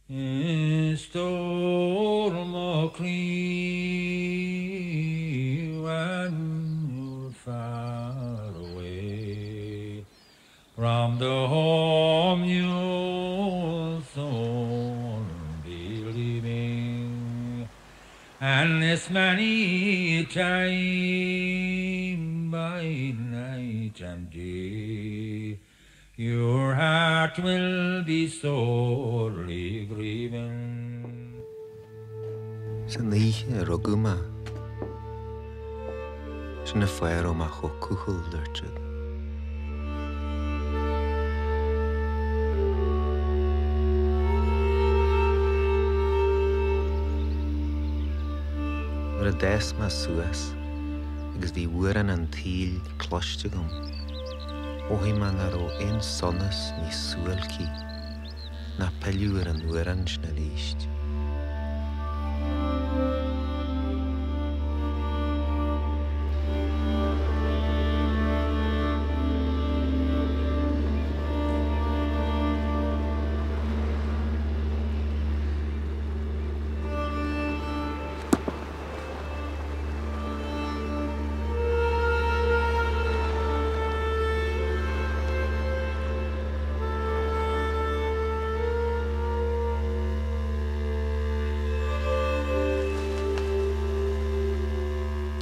in storm or clear when you're far away from the home you'll soon be leaving. And this many time by night and day, your heart will be sorely grieving. Sy'n ddeiche rogwma, sy'n y ffair o mach o cwchwl dyrtyd. Yr y des ma sŵas, agos fi wyran yn tîl clostigwm, o hi man ar o ein sonus ni sŵl ci, na peliwr yn wyran sy'n leisht.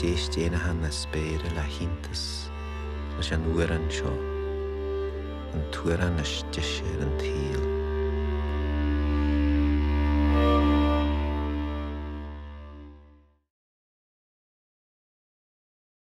Deist einahan na spéire le hintas leis an uair an seo, an tuair an isteise ar an tíl.